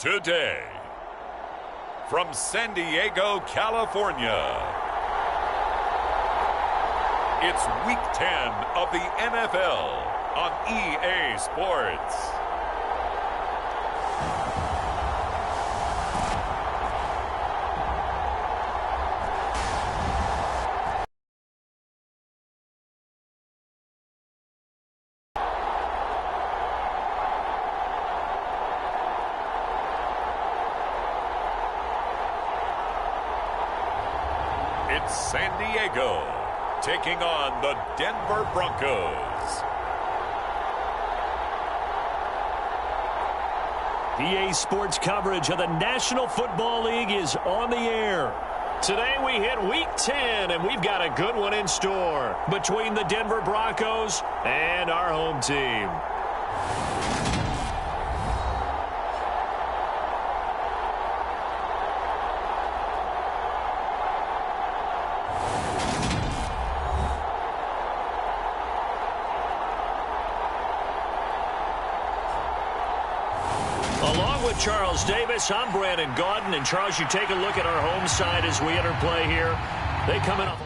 today. From San Diego, California, it's Week 10 of the NFL on EA Sports. It's San Diego taking on the Denver Broncos. EA Sports coverage of the National Football League is on the air. Today we hit Week 10, and we've got a good one in store between the Denver Broncos and our home team. Along with Charles Davis, I'm Brandon Gaudin. And Charles, you take a look at our home side as we enter play here. They coming off.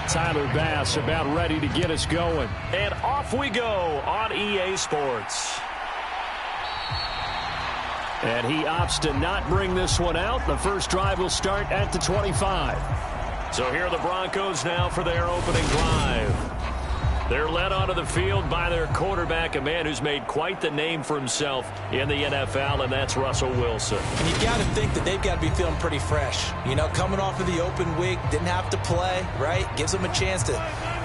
Tyler Bass about ready to get us going. And off we go on EA Sports. And he opts to not bring this one out. The first drive will start at the 25. So here are the Broncos now for their opening drive. They're led onto the field by their quarterback, a man who's made quite the name for himself in the NFL, and that's Russell Wilson. And you've got to think that they've got to be feeling pretty fresh. You know, coming off of the open week, didn't have to play, right? Gives them a chance to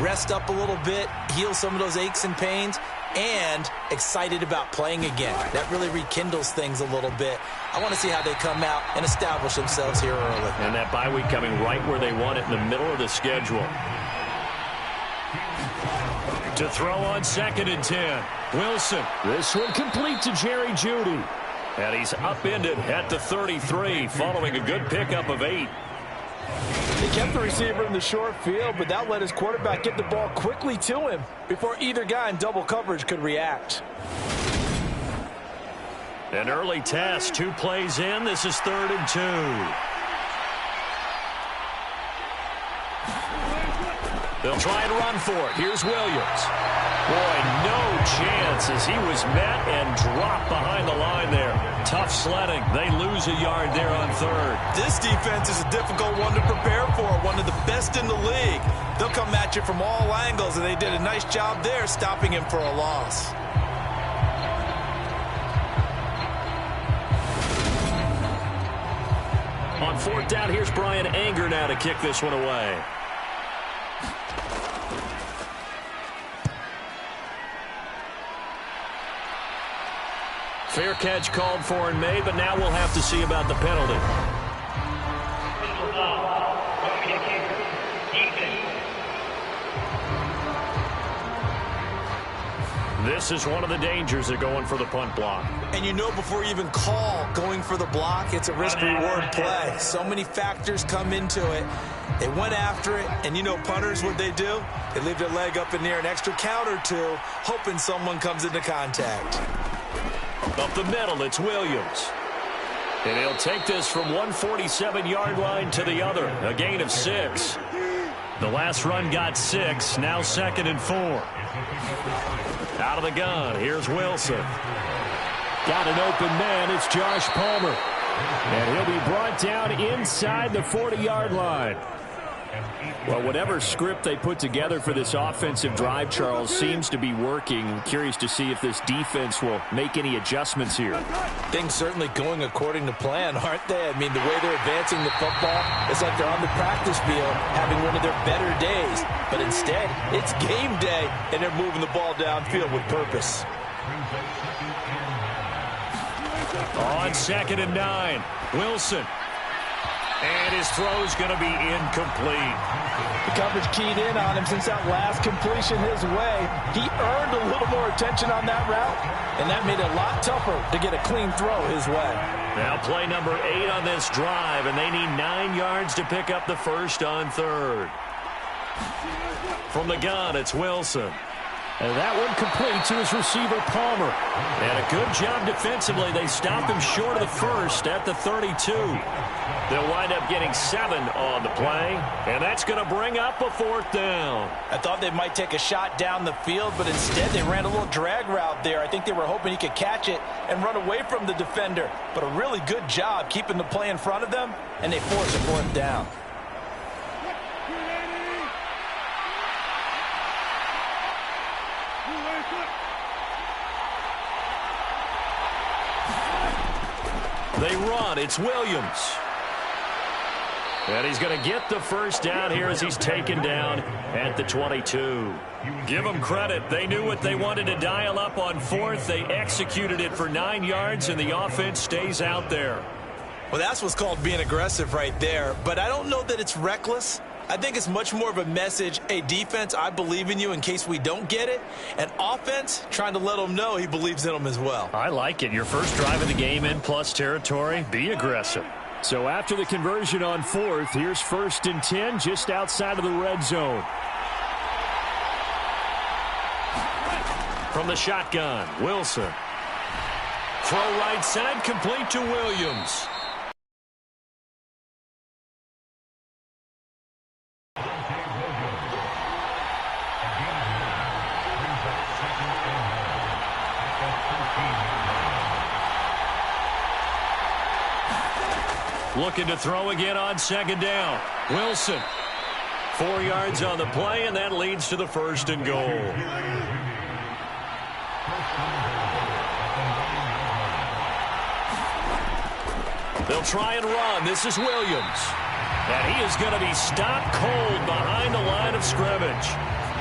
rest up a little bit, heal some of those aches and pains, and excited about playing again. That really rekindles things a little bit. I want to see how they come out and establish themselves here early. And that bye week coming right where they want it, in the middle of the schedule. To throw on 2nd and 10. Wilson. This one complete to Jerry Jeudy. And he's upended at the 33 following a good pickup of 8. They kept the receiver in the short field, but that let his quarterback get the ball quickly to him before either guy in double coverage could react. An early test, 2 plays in. This is 3rd and 2. They'll try and run for it. Here's Williams. Boy, no chance as he was met and dropped behind the line there. Tough sledding. They lose a yard there on 3rd. This defense is a difficult one to prepare for, one of the best in the league. They'll come at you from all angles, and they did a nice job there stopping him for a loss. On 4th down, here's Brian Anger now to kick this one away. Fair catch called for and made, but now we'll have to see about the penalty. This is one of the dangers of going for the punt block. And you know before you even call going for the block, it's a risk-reward play. So many factors come into it. They went after it, and you know punters, what they do? They leave their leg up in the air an extra count or two, hoping someone comes into contact. Up the middle, it's Williams. And he'll take this from 147-yard line to the other. A gain of 6. The last run got 6. Now 2nd and 4. Out of the gun, here's Wilson. Got an open man, it's Josh Palmer. And he'll be brought down inside the 40-yard line. Well, whatever script they put together for this offensive drive, Charles, seems to be working. I'm curious to see if this defense will make any adjustments here. Things certainly going according to plan, aren't they? I mean, the way they're advancing the football, it's like they're on the practice field having one of their better days. But instead, it's game day, and they're moving the ball downfield with purpose. On 2nd and 9, Wilson. And his throw's going to be incomplete. The coverage keyed in on him since that last completion his way. He earned a little more attention on that route, and that made it a lot tougher to get a clean throw his way. Now play number 8 on this drive, and they need 9 yards to pick up the first on 3rd. From the gun, it's Wilson. And that one complete to his receiver, Palmer. And a good job defensively. They stopped him short of the first at the 32. They'll wind up getting 7 on the play, and that's going to bring up a 4th down. I thought they might take a shot down the field, but instead they ran a little drag route there. I think they were hoping he could catch it and run away from the defender. But a really good job keeping the play in front of them, and they force a 4th down. They run. It's Williams. And he's going to get the 1st down here as he's taken down at the 22. Give them credit. They knew what they wanted to dial up on 4th. They executed it for 9 yards, and the offense stays out there. Well, that's what's called being aggressive right there. But I don't know that it's reckless. I think it's much more of a message, hey, defense, I believe in you in case we don't get it. And offense, trying to let them know he believes in them as well. I like it. Your first drive of the game in plus territory, be aggressive. So after the conversion on 4th, here's 1st and 10 just outside of the red zone. From the shotgun, Wilson. Throw right side, complete to Williams. Looking to throw again on 2nd down. Wilson. 4 yards on the play, and that leads to the 1st and goal. They'll try and run. This is Williams. And he is going to be stopped cold behind the line of scrimmage.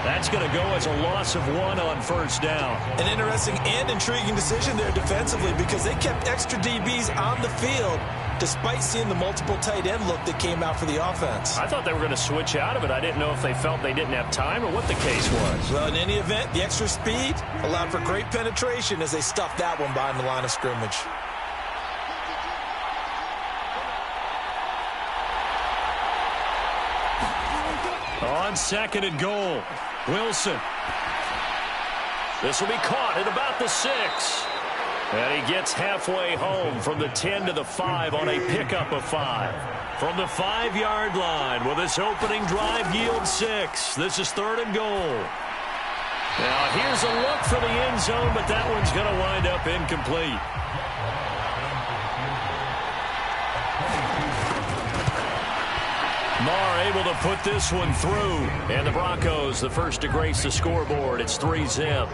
That's going to go as a loss of 1 on 1st down. An interesting and intriguing decision there defensively because they kept extra DBs on the field despite seeing the multiple tight end look that came out for the offense. I thought they were going to switch out of it. I didn't know if they felt they didn't have time or what the case was. Well, in any event, the extra speed allowed for great penetration as they stuffed that one behind the line of scrimmage. On 2nd and goal, Wilson. This will be caught at about the 6. And he gets halfway home from the 10 to the 5 on a pickup of 5. From the 5-yard line, will this opening drive yield 6? This is 3rd and goal. Now here's a look for the end zone, but that one's going to wind up incomplete. Marr able to put this one through. And the Broncos, the first to grace the scoreboard. It's 3-zip.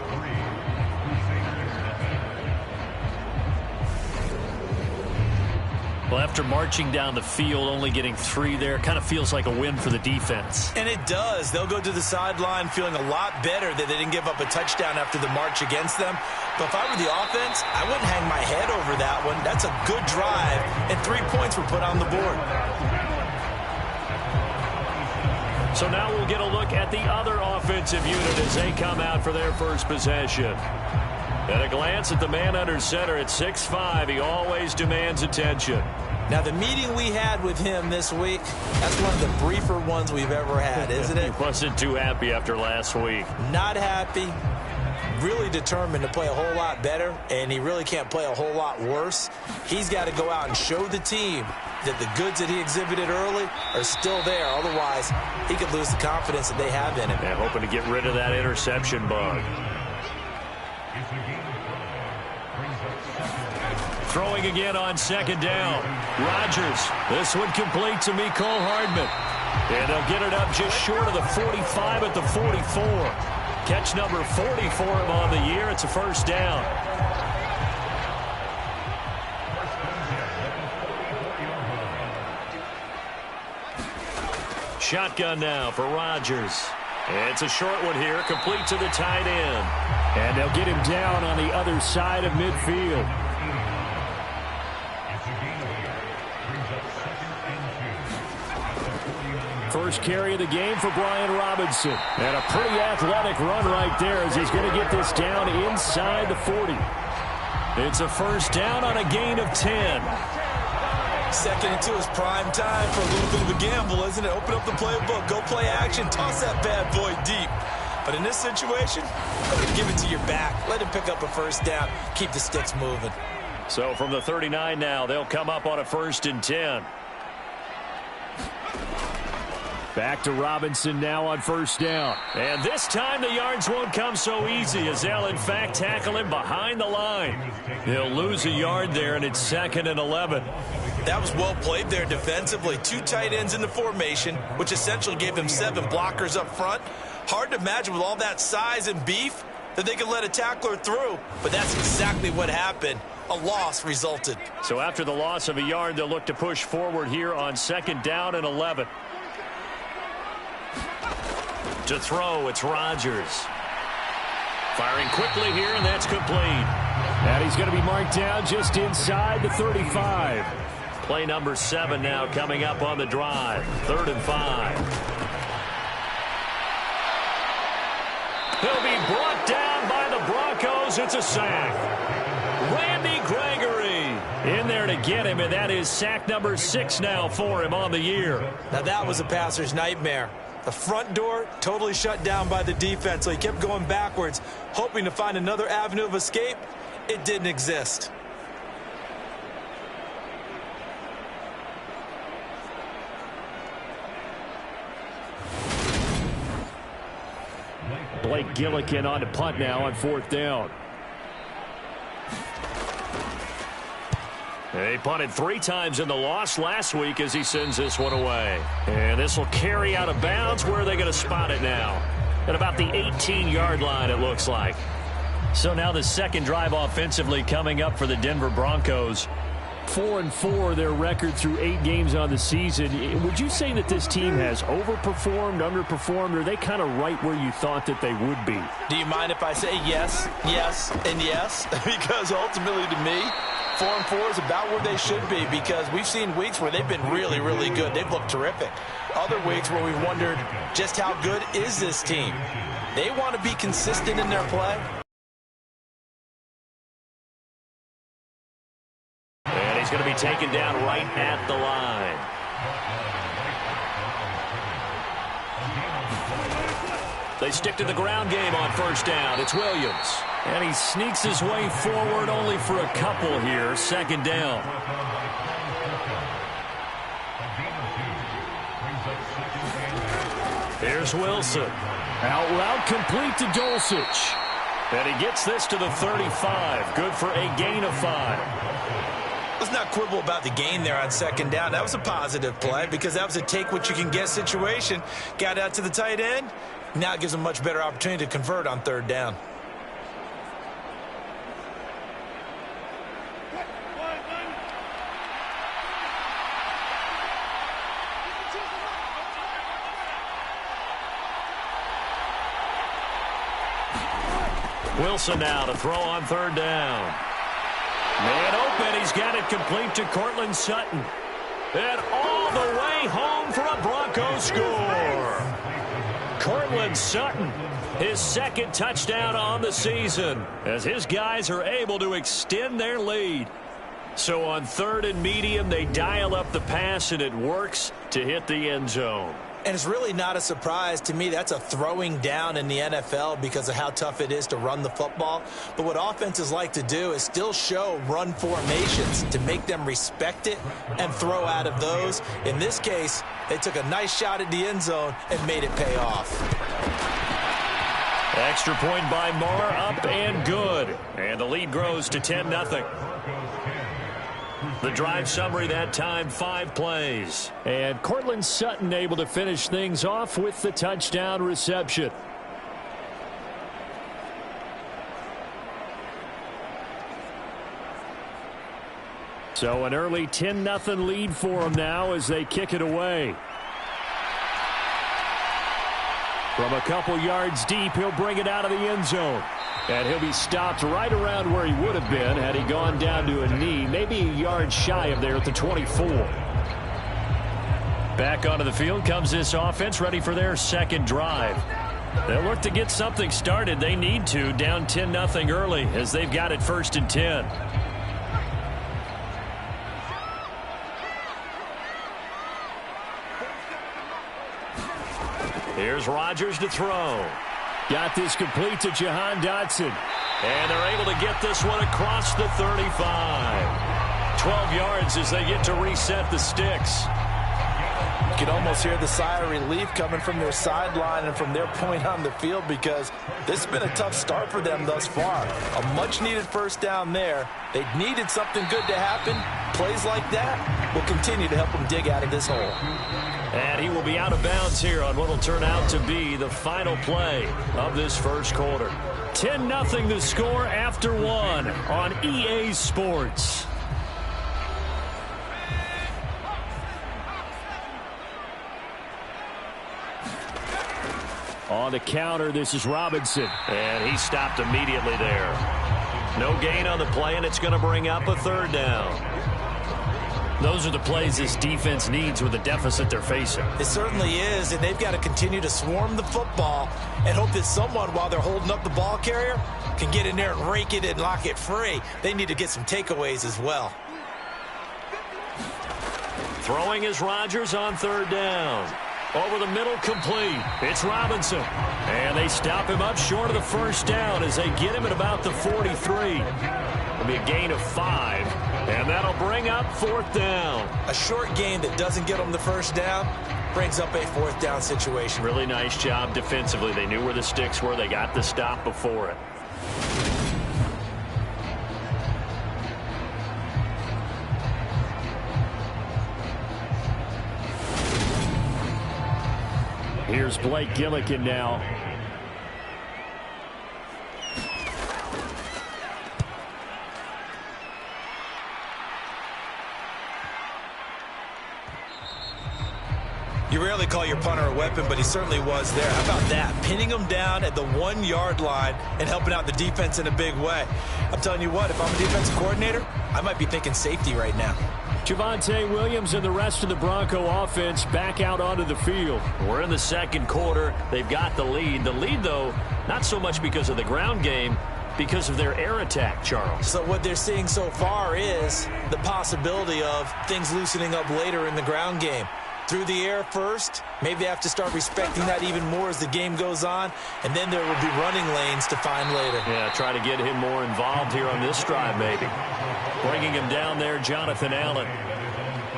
Well, after marching down the field, only getting 3 there, kind of feels like a win for the defense. And it does. They'll go to the sideline feeling a lot better that they didn't give up a touchdown after the march against them. But if I were the offense, I wouldn't hang my head over that one. That's a good drive, and 3 points were put on the board. So now we'll get a look at the other offensive unit as they come out for their first possession. At a glance at the man under center at 6'5", he always demands attention. Now, the meeting we had with him this week, that's one of the briefer ones we've ever had, isn't it? He wasn't too happy after last week. Not happy. Really determined to play a whole lot better, and he really can't play a whole lot worse. He's got to go out and show the team that the goods that he exhibited early are still there. Otherwise, he could lose the confidence that they have in him. Yeah, hoping to get rid of that interception bug. Throwing again on 2nd down. Rodgers. This one complete to Mecole Hardman. And they'll get it up just short of the 45 at the 44. Catch number 40 for him on the year. It's a 1st down. Shotgun now for Rodgers. It's a short one here, complete to the tight end. And they'll get him down on the other side of midfield. First carry of the game for Brian Robinson. And a pretty athletic run right there as he's going to get this down inside the 40. It's a 1st down on a gain of 10. Second and 2 is prime time for a little bit of a gamble, isn't it? Open up the playbook, go play action, toss that bad boy deep. But in this situation, go ahead and give it to your back. Let him pick up a first down. Keep the sticks moving. So from the 39 now, they'll come up on a 1st and 10. Back to Robinson now on 1st down. And this time the yards won't come so easy as they'll, in fact, tackle him behind the line. He'll lose a yard there, and it's 2nd and 11. That was well played there defensively. 2 tight ends in the formation, which essentially gave them 7 blockers up front. Hard to imagine with all that size and beef that they could let a tackler through, but that's exactly what happened. A loss resulted. So after the loss of a yard, they'll look to push forward here on 2nd down and 11. To throw, it's Rodgers. Firing quickly here, and that's complete. And he's going to be marked down just inside the 35. Play number 7 now coming up on the drive. 3rd and 5. He'll be brought down by the Broncos. It's a sack. Randy Gregory in there to get him, and that is sack number 6 now for him on the year. Now that was a passer's nightmare. The front door totally shut down by the defense, so he kept going backwards, hoping to find another avenue of escape. It didn't exist. Blake Gillikin on to punt now on 4th down. He punted 3 times in the loss last week as he sends this one away. And this will carry out of bounds. Where are they going to spot it now? At about the 18-yard line, it looks like. So now the second drive offensively coming up for the Denver Broncos. 4-4 their record through 8 games on the season. Would you say that this team has overperformed, underperformed, or are they kind of right where you thought that they would be? Do you mind if I say yes, yes, and yes? Because ultimately to me, 4-4 is about where they should be, because we've seen weeks where they've been really, really good. They've looked terrific. Other weeks where we've wondered just how good is this team. They want to be consistent in their play. And he's going to be taken down right at the line. They stick to the ground game on 1st down. It's Williams. And he sneaks his way forward only for a couple here. 2nd down. Here's Wilson. Out route complete to Dulcich. And he gets this to the 35. Good for a gain of 5. Let's not quibble about the gain there on 2nd down. That was a positive play because that was a take-what-you-can-get situation. Got out to the tight end. Now it gives them a much better opportunity to convert on 3rd down. Wilson now to throw on 3rd down. Man open, he's got it complete to Cortland Sutton. And all the way home for a Broncos score. Cortland Sutton, his 2nd touchdown on the season, as his guys are able to extend their lead. So on 3rd and medium, they dial up the pass, and it works to hit the end zone. And it's really not a surprise to me. That's a throwing down in the NFL because of how tough it is to run the football. But what offenses like to do is still show run formations to make them respect it and throw out of those. In this case, they took a nice shot at the end zone and made it pay off. Extra point by Moore, up and good. And the lead grows to 10-0. The drive summary that time, 5 plays. And Cortland Sutton able to finish things off with the touchdown reception. So an early 10-0 lead for them now as they kick it away. From a couple yards deep, he'll bring it out of the end zone. And he'll be stopped right around where he would have been had he gone down to a knee, maybe a yard shy of there at the 24. Back onto the field comes this offense, ready for their 2nd drive. They'll look to get something started. They need to, down 10-0 early as they've got it 1st and 10. Here's Rodgers to throw. Got this complete to Jahan Dotson. And they're able to get this one across the 35. 12 yards as they get to reset the sticks. You can almost hear the sigh of relief coming from their sideline and from their point on the field, because this has been a tough start for them thus far. A much-needed first down there. They needed something good to happen. Plays like that will continue to help them dig out of this hole. And he will be out of bounds here on what will turn out to be the final play of this first quarter. 10-0 the score after one on EA Sports. On the counter, this is Robinson. And he stopped immediately there. No gain on the play, and it's going to bring up a third down. Those are the plays this defense needs with the deficit they're facing. It certainly is, and they've got to continue to swarm the football and hope that someone, while they're holding up the ball carrier, can get in there and rake it and lock it free. They need to get some takeaways as well. Throwing is Rodgers on third down. Over the middle, complete. It's Robinson. And they stop him up short of the first down as they get him at about the 43. It'll be a gain of 5, and that'll bring up fourth down. A short gain that doesn't get them the first down brings up a fourth down situation. Really nice job defensively. They knew where the sticks were. They got the stop before it. Here's Blake Gillikin now. You rarely call your punter a weapon, but he certainly was there. How about that? Pinning him down at the 1-yard line and helping out the defense in a big way. I'm telling you what, if I'm a defensive coordinator, I might be thinking safety right now. Javonte Williams and the rest of the Bronco offense back out onto the field. We're in the second quarter. They've got the lead. The lead, though, not so much because of the ground game, because of their air attack, Charles. So what they're seeing so far is the possibility of things loosening up later in the ground game. Through the air first, maybe they have to start respecting that even more as the game goes on, and then there will be running lanes to find later. Yeah, try to get him more involved here on this drive, maybe. Bringing him down there, Jonathan Allen.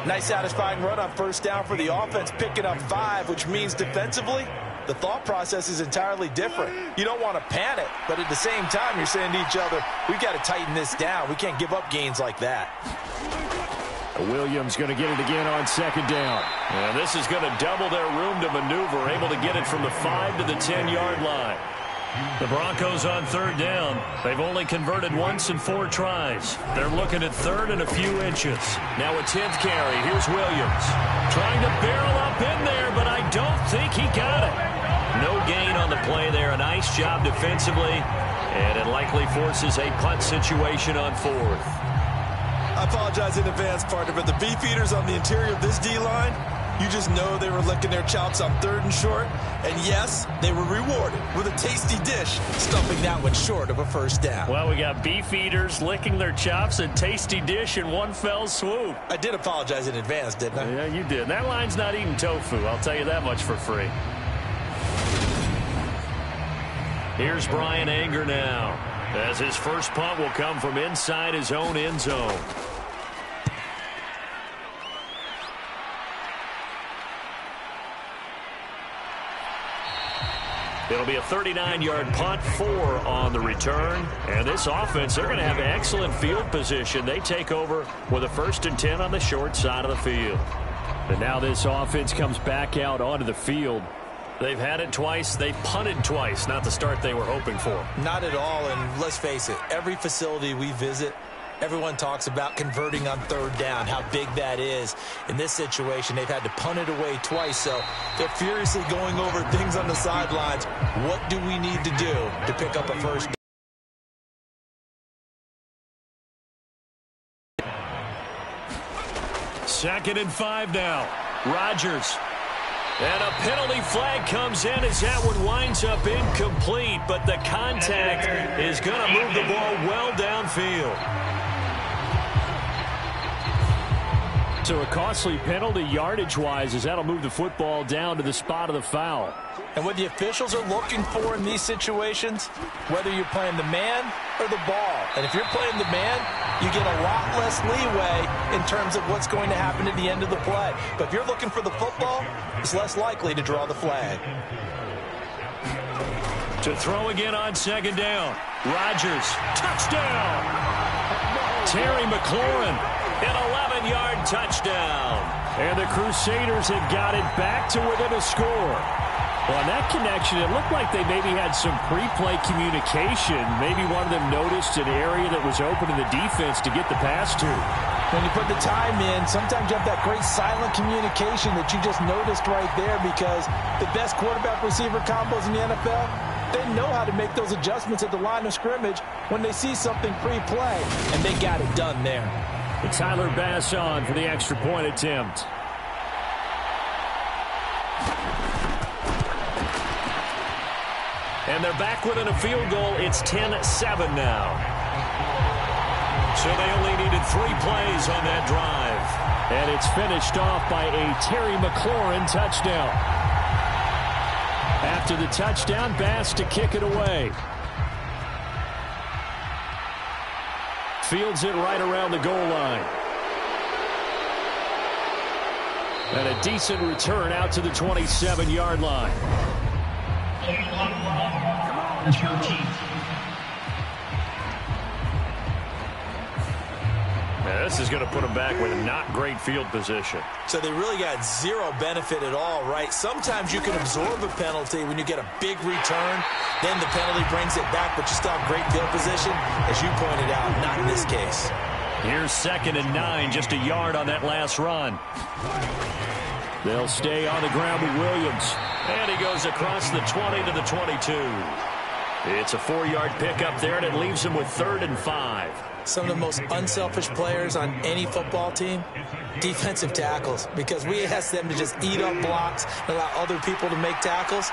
Nice satisfying run on first down for the offense, picking up 5, which means defensively, the thought process is entirely different. You don't want to panic, but at the same time, you're saying to each other, we've got to tighten this down. We can't give up gains like that. Williams going to get it again on second down. And this is going to double their room to maneuver, able to get it from the 5 to the 10-yard line. The Broncos on third down. They've only converted once in 4 tries. They're looking at third and a few inches. Now a 10th carry. Here's Williams. Trying to barrel up in there, but I don't think he got it. No gain on the play there. A nice job defensively, and it likely forces a punt situation on fourth. I apologize in advance, partner, but the beefeaters on the interior of this D-line, you just know they were licking their chops on third and short. And yes, they were rewarded with a tasty dish, stuffing that one short of a first down. Well, we got beefeaters licking their chops and tasty dish in one fell swoop. I did apologize in advance, didn't I? Yeah, you did. That line's not eating tofu, I'll tell you that much for free. Here's Brian Anger now, as his first punt will come from inside his own end zone. It'll be a 39-yard punt, 4 on the return. And this offense, they're going to have excellent field position. They take over with a 1st and 10 on the short side of the field. But now this offense comes back out onto the field. They've had it twice. They've punted twice. Not the start they were hoping for. Not at all, and let's face it, every facility we visit, everyone talks about converting on third down, how big that is. In this situation, they've had to punt it away twice, so they're furiously going over things on the sidelines. What do we need to do to pick up a first down? 2nd and 5 now. Rodgers. And a penalty flag comes in as that one winds up incomplete, but the contact is going to move the ball well downfield. So a costly penalty yardage-wise, as that'll move the football down to the spot of the foul. And what the officials are looking for in these situations, whether you're playing the man or the ball, and if you're playing the man, you get a lot less leeway in terms of what's going to happen at the end of the play. But if you're looking for the football, it's less likely to draw the flag. To throw again on second down. Rodgers, touchdown! Terry McLaurin, an 11-yard touchdown. And the Crusaders have got it back to within a score. Well, on that connection, it looked like they maybe had some pre-play communication. Maybe one of them noticed an area that was open in the defense to get the pass to. When you put the time in, sometimes you have that great silent communication that you just noticed right there, because the best quarterback-receiver combos in the NFL, they know how to make those adjustments at the line of scrimmage when they see something pre-play, and they got it done there. And Tyler Bass on for the extra point attempt. And they're back within a field goal. It's 10-7 now. So they only needed 3 plays on that drive. And it's finished off by a Terry McLaurin touchdown. After the touchdown, Bass to kick it away. Fields it right around the goal line. And a decent return out to the 27-yard line. Now this is going to put them back with not great field position. So they really got zero benefit at all, right? Sometimes you can absorb a penalty when you get a big return. Then the penalty brings it back, but you still have great field position. As you pointed out, not in this case. Here's 2nd and 9, just a yard on that last run. They'll stay on the ground with Williams. And he goes across the 20 to the 22. It's a 4-yard pickup there, and it leaves him with 3rd and 5. Some of the most unselfish players on any football team, defensive tackles, because we ask them to just eat up blocks and allow other people to make tackles.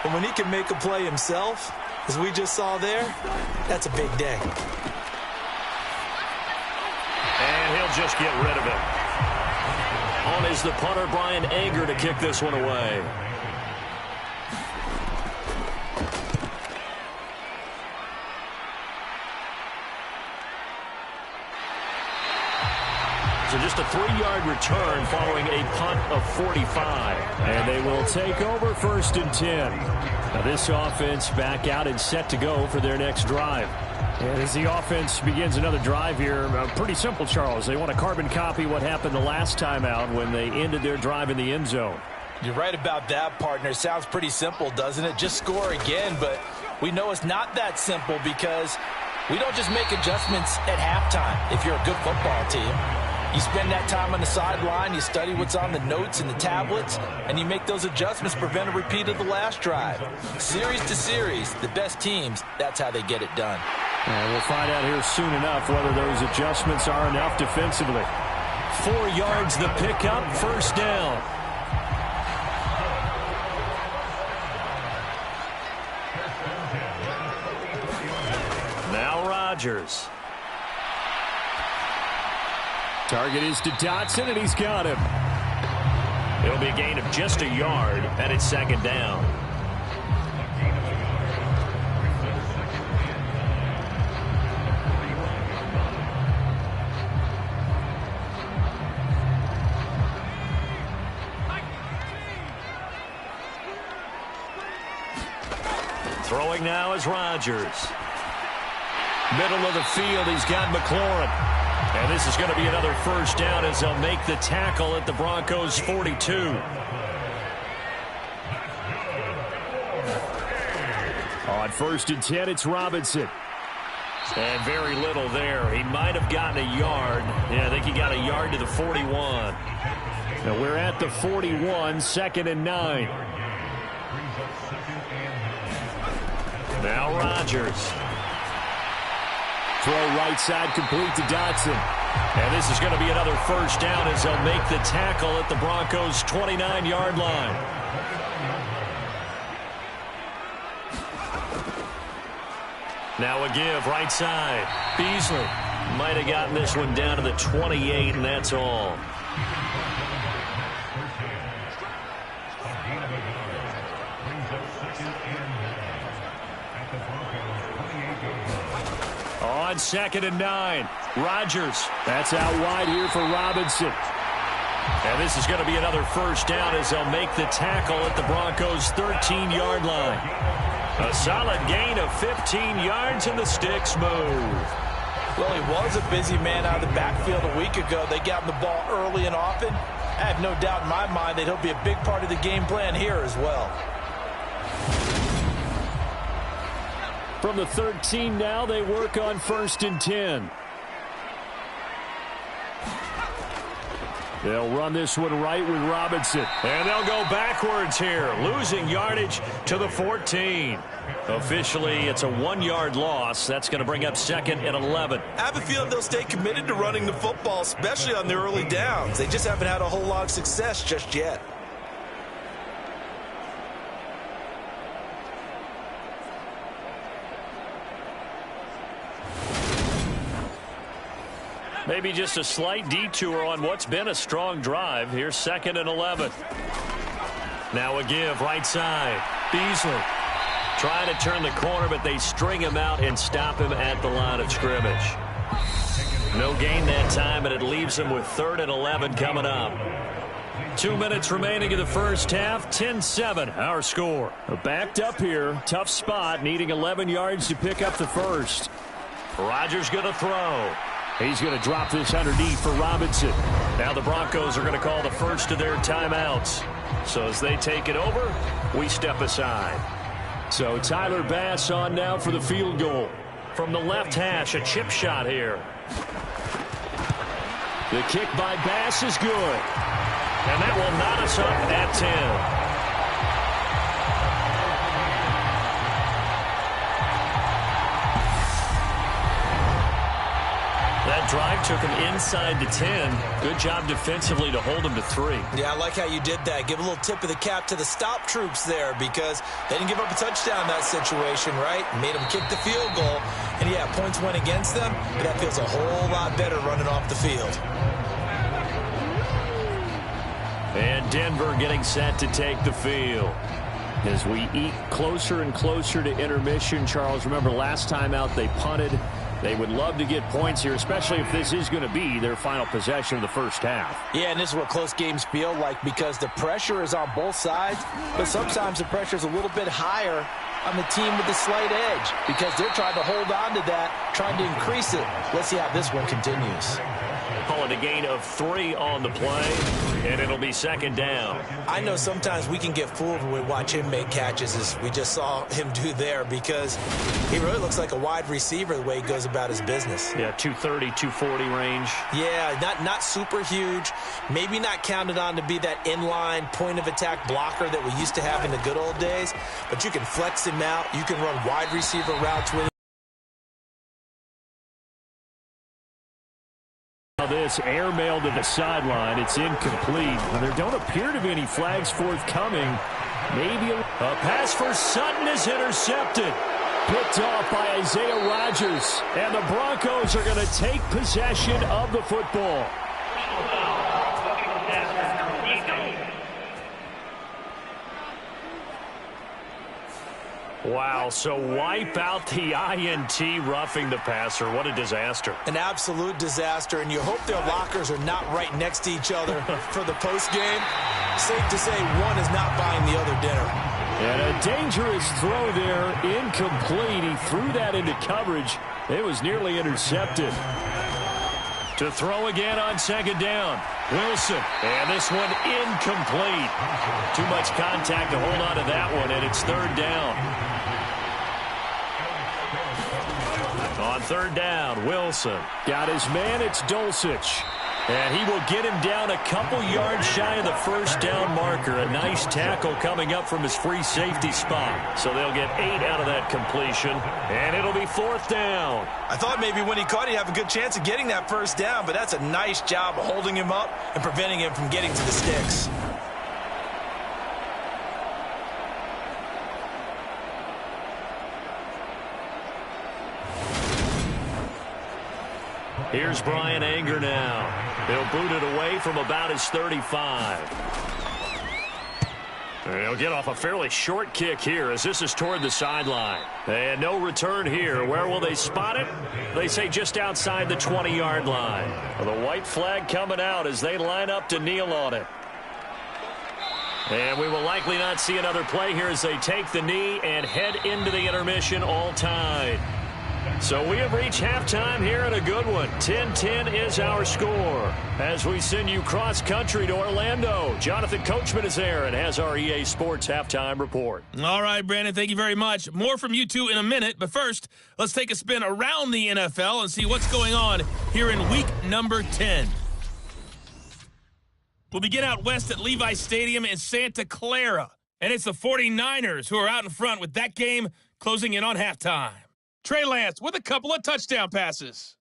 But when he can make a play himself, as we just saw there, that's a big day. And he'll just get rid of it. On is the punter, Brian Anger, to kick this one away. So just a 3-yard return following a punt of 45. And they will take over 1st and 10. Now this offense back out and set to go for their next drive. And as the offense begins another drive here, pretty simple, Charles. They want to carbon copy what happened the last time out when they ended their drive in the end zone. You're right about that, partner. Sounds pretty simple, doesn't it? Just score again, but we know it's not that simple, because we don't just make adjustments at halftime if you're a good football team. You spend that time on the sideline, you study what's on the notes and the tablets, and you make those adjustments, prevent a repeat of the last drive. Series to series, the best teams, that's how they get it done. And we'll find out here soon enough whether those adjustments are enough defensively. 4 yards the pickup, 1st down. Now Rodgers. Target is to Dotson, and he's got him. It'll be a gain of just a yard, and it's 2nd down. Throwing now is Rodgers. Middle of the field, he's got McLaurin. And this is going to be another 1st down as they'll make the tackle at the Broncos' 42. On 1st and 10, it's Robinson. And very little there. He might have gotten a yard. Yeah, I think he got a yard to the 41. Now we're at the 41, 2nd and 9. Now Rodgers. Throw right side complete to Dotson. And this is going to be another 1st down as they'll make the tackle at the Broncos' 29-yard line. Now a give right side. Beasley might have gotten this one down to the 28, and that's all. On 2nd and 9, Rodgers. That's out wide here for Robinson. And this is going to be another first down as they'll make the tackle at the Broncos' 13-yard line. A solid gain of 15 yards and the sticks move. Well, he was a busy man out of the backfield a week ago. They got him the ball early and often. I have no doubt in my mind that he'll be a big part of the game plan here as well. From the 13 now, they work on 1st and 10. They'll run this one right with Robinson. And they'll go backwards here, losing yardage to the 14. Officially, it's a 1-yard loss. That's going to bring up 2nd and 11. I have a feeling they'll stay committed to running the football, especially on the early downs. They just haven't had a whole lot of success just yet. Maybe just a slight detour on what's been a strong drive. Here's 2nd and 11. Now a give right side. Beasley trying to turn the corner, but they string him out and stop him at the line of scrimmage. No gain that time, and it leaves him with 3rd and 11 coming up. 2 minutes remaining in the first half. 10-7 our score. Backed up here. Tough spot. Needing 11 yards to pick up the first. Rodgers going to throw. He's going to drop this underneath for Robinson. Now the Broncos are going to call the first of their timeouts. So as they take it over, we step aside. So Tyler Bass on now for the field goal. From the left hash, a chip shot here. The kick by Bass is good. And that will knot us up at 10. That drive took him inside the 10. Good job defensively to hold him to 3. Yeah, I like how you did that. Give a little tip of the cap to the stop troops there because they didn't give up a touchdown in that situation, right? Made them kick the field goal. And, yeah, points went against them, but that feels a whole lot better running off the field. And Denver getting set to take the field. As we eat closer and closer to intermission, Charles, remember last time out they punted. They would love to get points here, especially if this is going to be their final possession of the first half. Yeah, and this is what close games feel like because the pressure is on both sides, but sometimes the pressure is a little bit higher on the team with the slight edge because they're trying to hold on to that, trying to increase it. Let's see how this one continues. Calling a gain of 3 on the play, and it'll be 2nd down. I know sometimes we can get fooled when we watch him make catches, as we just saw him do there, because he really looks like a wide receiver the way he goes about his business. Yeah, 230, 240 range. Yeah, not super huge. Maybe not counted on to be that inline point-of-attack blocker that we used to have in the good old days, but you can flex him out. You can run wide receiver routes with him. This airmail to the sideline. It's incomplete. There don't appear to be any flags forthcoming. Maybe a pass for Sutton is intercepted. Picked off by Isaiah Rodgers. And the Broncos are going to take possession of the football. Wow, so wipe out the INT roughing the passer. What a disaster. An absolute disaster, and you hope their lockers are not right next to each other for the postgame. Safe to say one is not buying the other dinner. And a dangerous throw there, incomplete. He threw that into coverage. It was nearly intercepted. To throw again on 2nd down. Wilson. And this one incomplete. Too much contact to hold on to that one, and it's 3rd down. On 3rd down, Wilson. Got his man, it's Dulcich. And he will get him down a couple yards shy of the first down marker. A nice tackle coming up from his free safety spot. So they'll get 8 out of that completion. And it'll be 4th down. I thought maybe when he caught it, he'd have a good chance of getting that first down, but that's a nice job of holding him up and preventing him from getting to the sticks. Here's Brian Anger now. He'll boot it away from about his 35. He'll get off a fairly short kick here as this is toward the sideline. And no return here. Where will they spot it? They say just outside the 20-yard line. Well, the white flag coming out as they line up to kneel on it. And we will likely not see another play here as they take the knee and head into the intermission all tied. So we have reached halftime here in a good one. 10-10 is our score. As we send you cross-country to Orlando, Jonathan Coachman is there and has our EA Sports halftime report. All right, Brandon, thank you very much. More from you two in a minute, but first, let's take a spin around the NFL and see what's going on here in week number 10. We'll begin out west at Levi Stadium in Santa Clara, and it's the 49ers who are out in front with that game closing in on halftime. Trey Lance with a couple of touchdown passes.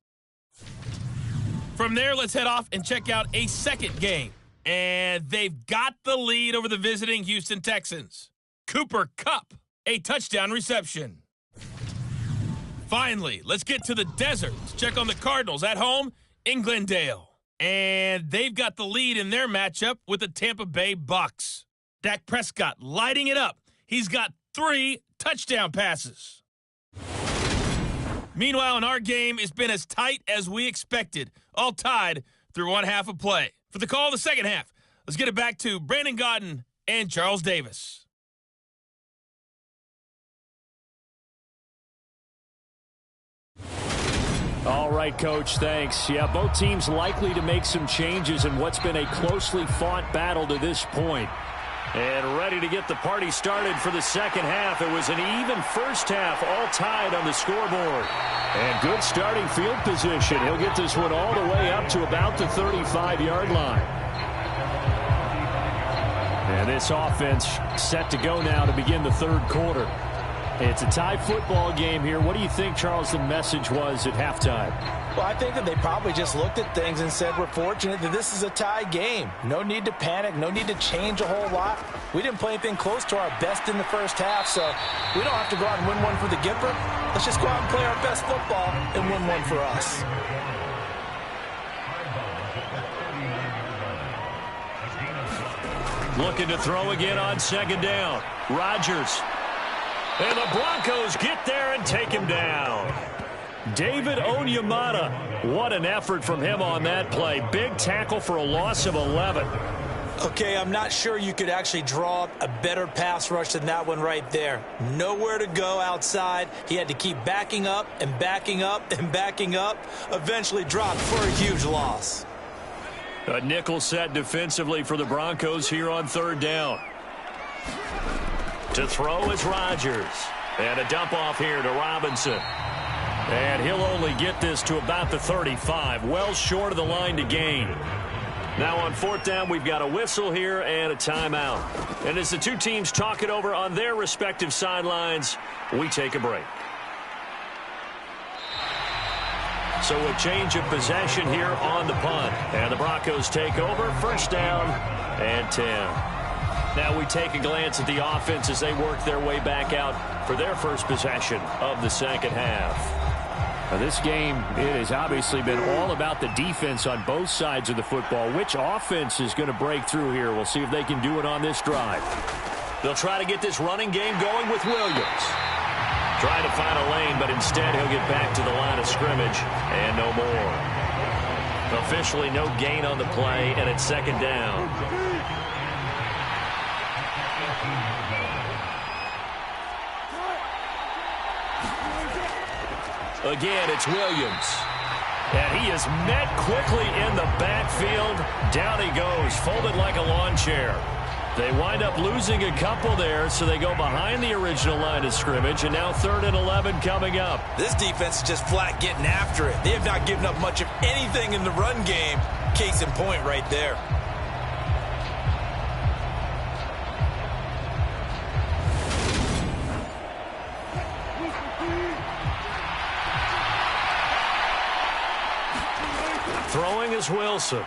From there, let's head off and check out a second game. And they've got the lead over the visiting Houston Texans. Cooper Kupp, a touchdown reception. Finally, let's get to the desert to check on the Cardinals at home in Glendale. And they've got the lead in their matchup with the Tampa Bay Bucks. Dak Prescott lighting it up. He's got 3 touchdown passes. Meanwhile, in our game, it's been as tight as we expected, all tied through one half of play. For the call of the second half, let's get it back to Brandon Gaudin and Charles Davis. All right, Coach, thanks. Yeah, both teams likely to make some changes in what's been a closely fought battle to this point. And ready to get the party started for the second half. It was an even first half, all tied on the scoreboard. And good starting field position. He'll get this one all the way up to about the 35-yard line. And this offense set to go now to begin the third quarter. It's a tie football game here. What do you think, Charles, the message was at halftime? Well, I think that they probably just looked at things and said, we're fortunate that this is a tie game. No need to panic. No need to change a whole lot. We didn't play anything close to our best in the first half, so we don't have to go out and win one for the Gipper. Let's just go out and play our best football and win one for us. Looking to throw again on second down. Rodgers. And the Broncos get there and take him down. David Onyemata. What an effort from him on that play. Big tackle for a loss of 11. Okay, I'm not sure you could actually draw up a better pass rush than that one right there. Nowhere to go outside. He had to keep backing up and backing up and backing up. Eventually dropped for a huge loss. A nickel set defensively for the Broncos here on third down. To throw is Rodgers. And a dump off here to Robinson. And he'll only get this to about the 35. Well short of the line to gain. Now on fourth down, we've got a whistle here and a timeout. And as the two teams talk it over on their respective sidelines, we take a break. So a change of possession here on the punt. And the Broncos take over. First down and 10. Now we take a glance at the offense as they work their way back out for their first possession of the second half. Now this game, it has obviously been all about the defense on both sides of the football. Which offense is going to break through here? We'll see if they can do it on this drive. They'll try to get this running game going with Williams. Trying to find a lane, but instead he'll get back to the line of scrimmage and no more. Officially no gain on the play, and it's second down. Again, it's Williams. And he is met quickly in the backfield. Down he goes, folded like a lawn chair. They wind up losing a couple there, so they go behind the original line of scrimmage, and now 3rd and 11 coming up. This defense is just flat getting after it. They have not given up much of anything in the run game. Case in point right there. Throwing is Wilson.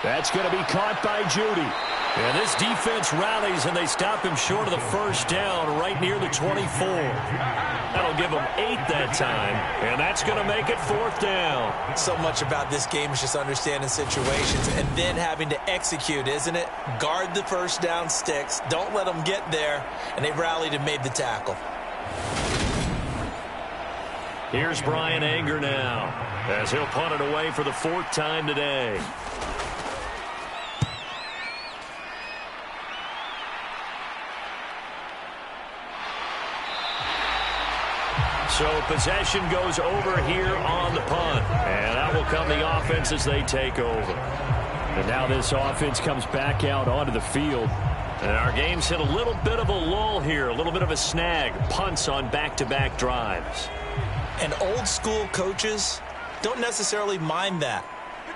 That's going to be caught by Judy. And this defense rallies, and they stop him short of the first down right near the 24. That'll give them 8 that time, and that's going to make it 4th down. So much about this game is just understanding situations and then having to execute, isn't it? Guard the first down sticks. Don't let them get there, and they rallied and made the tackle. Here's Brian Anger now, as he'll punt it away for the 4th time today. So possession goes over here on the punt. And out will come the offense as they take over. And now this offense comes back out onto the field. And our game's hit a little bit of a lull here, a little bit of a snag. Punts on back-to-back drives. And old-school coaches don't necessarily mind that.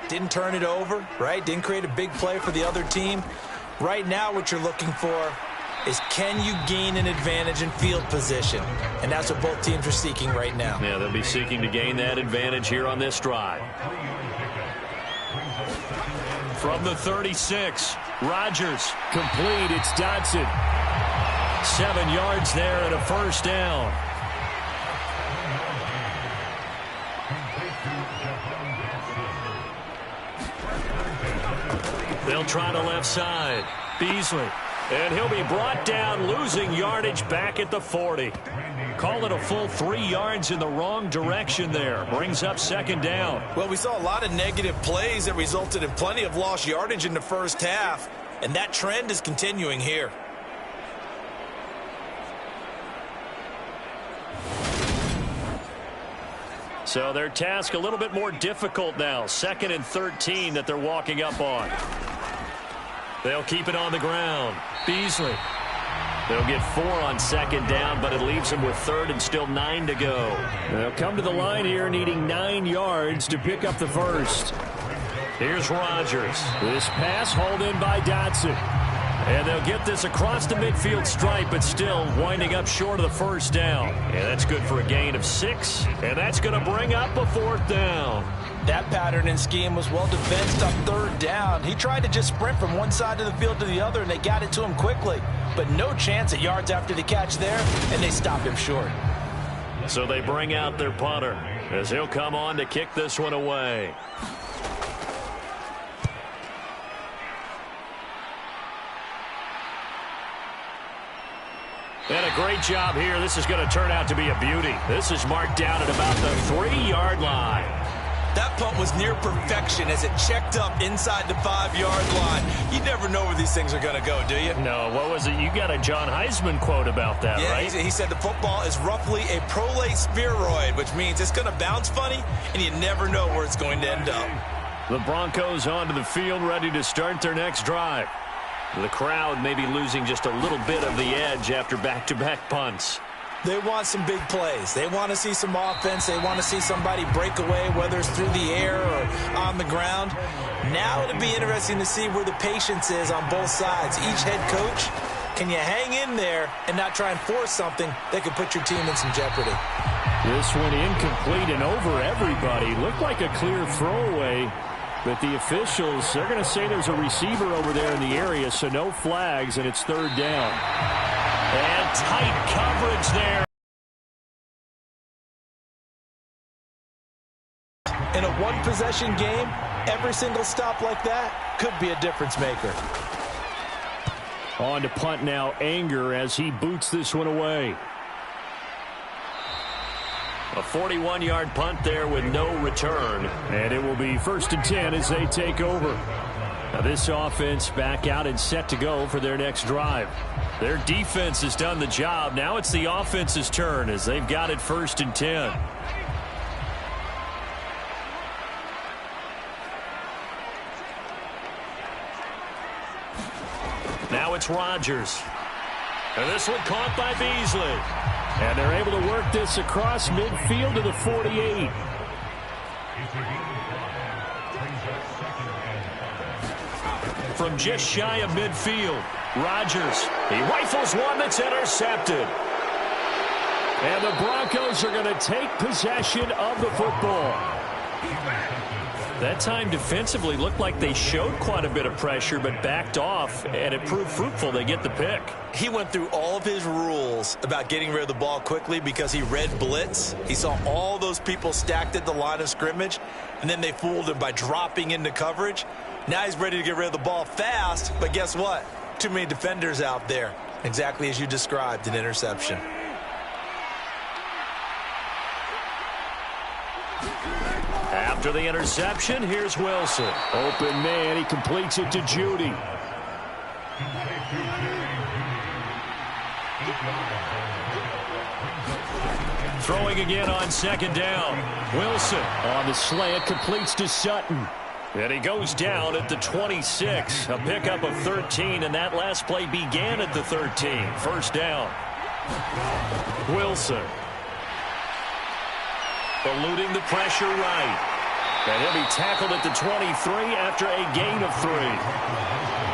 Didn't turn it over, right? Didn't create a big play for the other team. Right now what you're looking for is, can you gain an advantage in field position? And that's what both teams are seeking right now. Yeah, they'll be seeking to gain that advantage here on this drive. From the 36, Rodgers, complete, it's Dodson. 7 yards there and a first down. They'll try the left side. Beasley. And he'll be brought down, losing yardage back at the 40. Call it a full 3 yards in the wrong direction there. Brings up 2nd down. Well, we saw a lot of negative plays that resulted in plenty of lost yardage in the first half. And that trend is continuing here. So their task a little bit more difficult now. 2nd and 13 that they're walking up on. They'll keep it on the ground. Beasley. They'll get 4 on 2nd down, but it leaves them with 3rd and still 9 to go. They'll come to the line here needing 9 yards to pick up the first. Here's Rodgers. This pass hauled in by Dodson. And they'll get this across the midfield stripe, but still winding up short of the first down. And that's good for a gain of 6. And that's going to bring up a 4th down. That pattern and scheme was well defensed on 3rd down. He tried to just sprint from one side of the field to the other, and they got it to him quickly. But no chance at yards after the catch there, and they stopped him short. So they bring out their punter as he'll come on to kick this one away. And a great job here. This is going to turn out to be a beauty. This is marked down at about the 3-yard line. That punt was near perfection as it checked up inside the 5-yard line. You never know where these things are going to go, do you? No, what was it? You got a John Heisman quote about that, right? Yeah, he said the football is roughly a prolate spheroid, which means it's going to bounce funny, and you never know where it's going to end up. The Broncos onto the field, ready to start their next drive. The crowd may be losing just a little bit of the edge after back-to-back punts. They want some big plays. They want to see some offense. They want to see somebody break away, whether it's through the air or on the ground. Now it'll be interesting to see where the patience is on both sides. Each head coach, can you hang in there and not try and force something that could put your team in some jeopardy? This one incomplete and over everybody. Looked like a clear throwaway. But the officials, they're going to say there's a receiver over there in the area, so no flags, and it's 3rd down. And tight coverage there. In a one-possession game, every single stop like that could be a difference maker. On to punt now, Anger, as he boots this one away. A 41-yard punt there with no return. And it will be 1st and 10 as they take over. Now this offense back out and set to go for their next drive. Their defense has done the job. Now it's the offense's turn as they've got it 1st and 10. Now it's Rodgers. And this one caught by Beasley. And they're able to work this across midfield to the 48. From just shy of midfield, Rodgers. He rifles one that's intercepted. And the Broncos are going to take possession of the football. That time defensively looked like they showed quite a bit of pressure but backed off, and it proved fruitful. They get the pick. He went through all of his rules about getting rid of the ball quickly because he read blitz. He saw all those people stacked at the line of scrimmage, and then they fooled him by dropping into coverage. Now he's ready to get rid of the ball fast, but guess what? Too many defenders out there. Exactly as you described, an interception. After the interception, here's Wilson. Open man, he completes it to Judy. Throwing again on second down. Wilson on the slant, completes to Sutton. And he goes down at the 26. A pickup of 13, and that last play began at the 13. First down. Wilson. Eluding the pressure right. And he'll be tackled at the 23 after a gain of 3.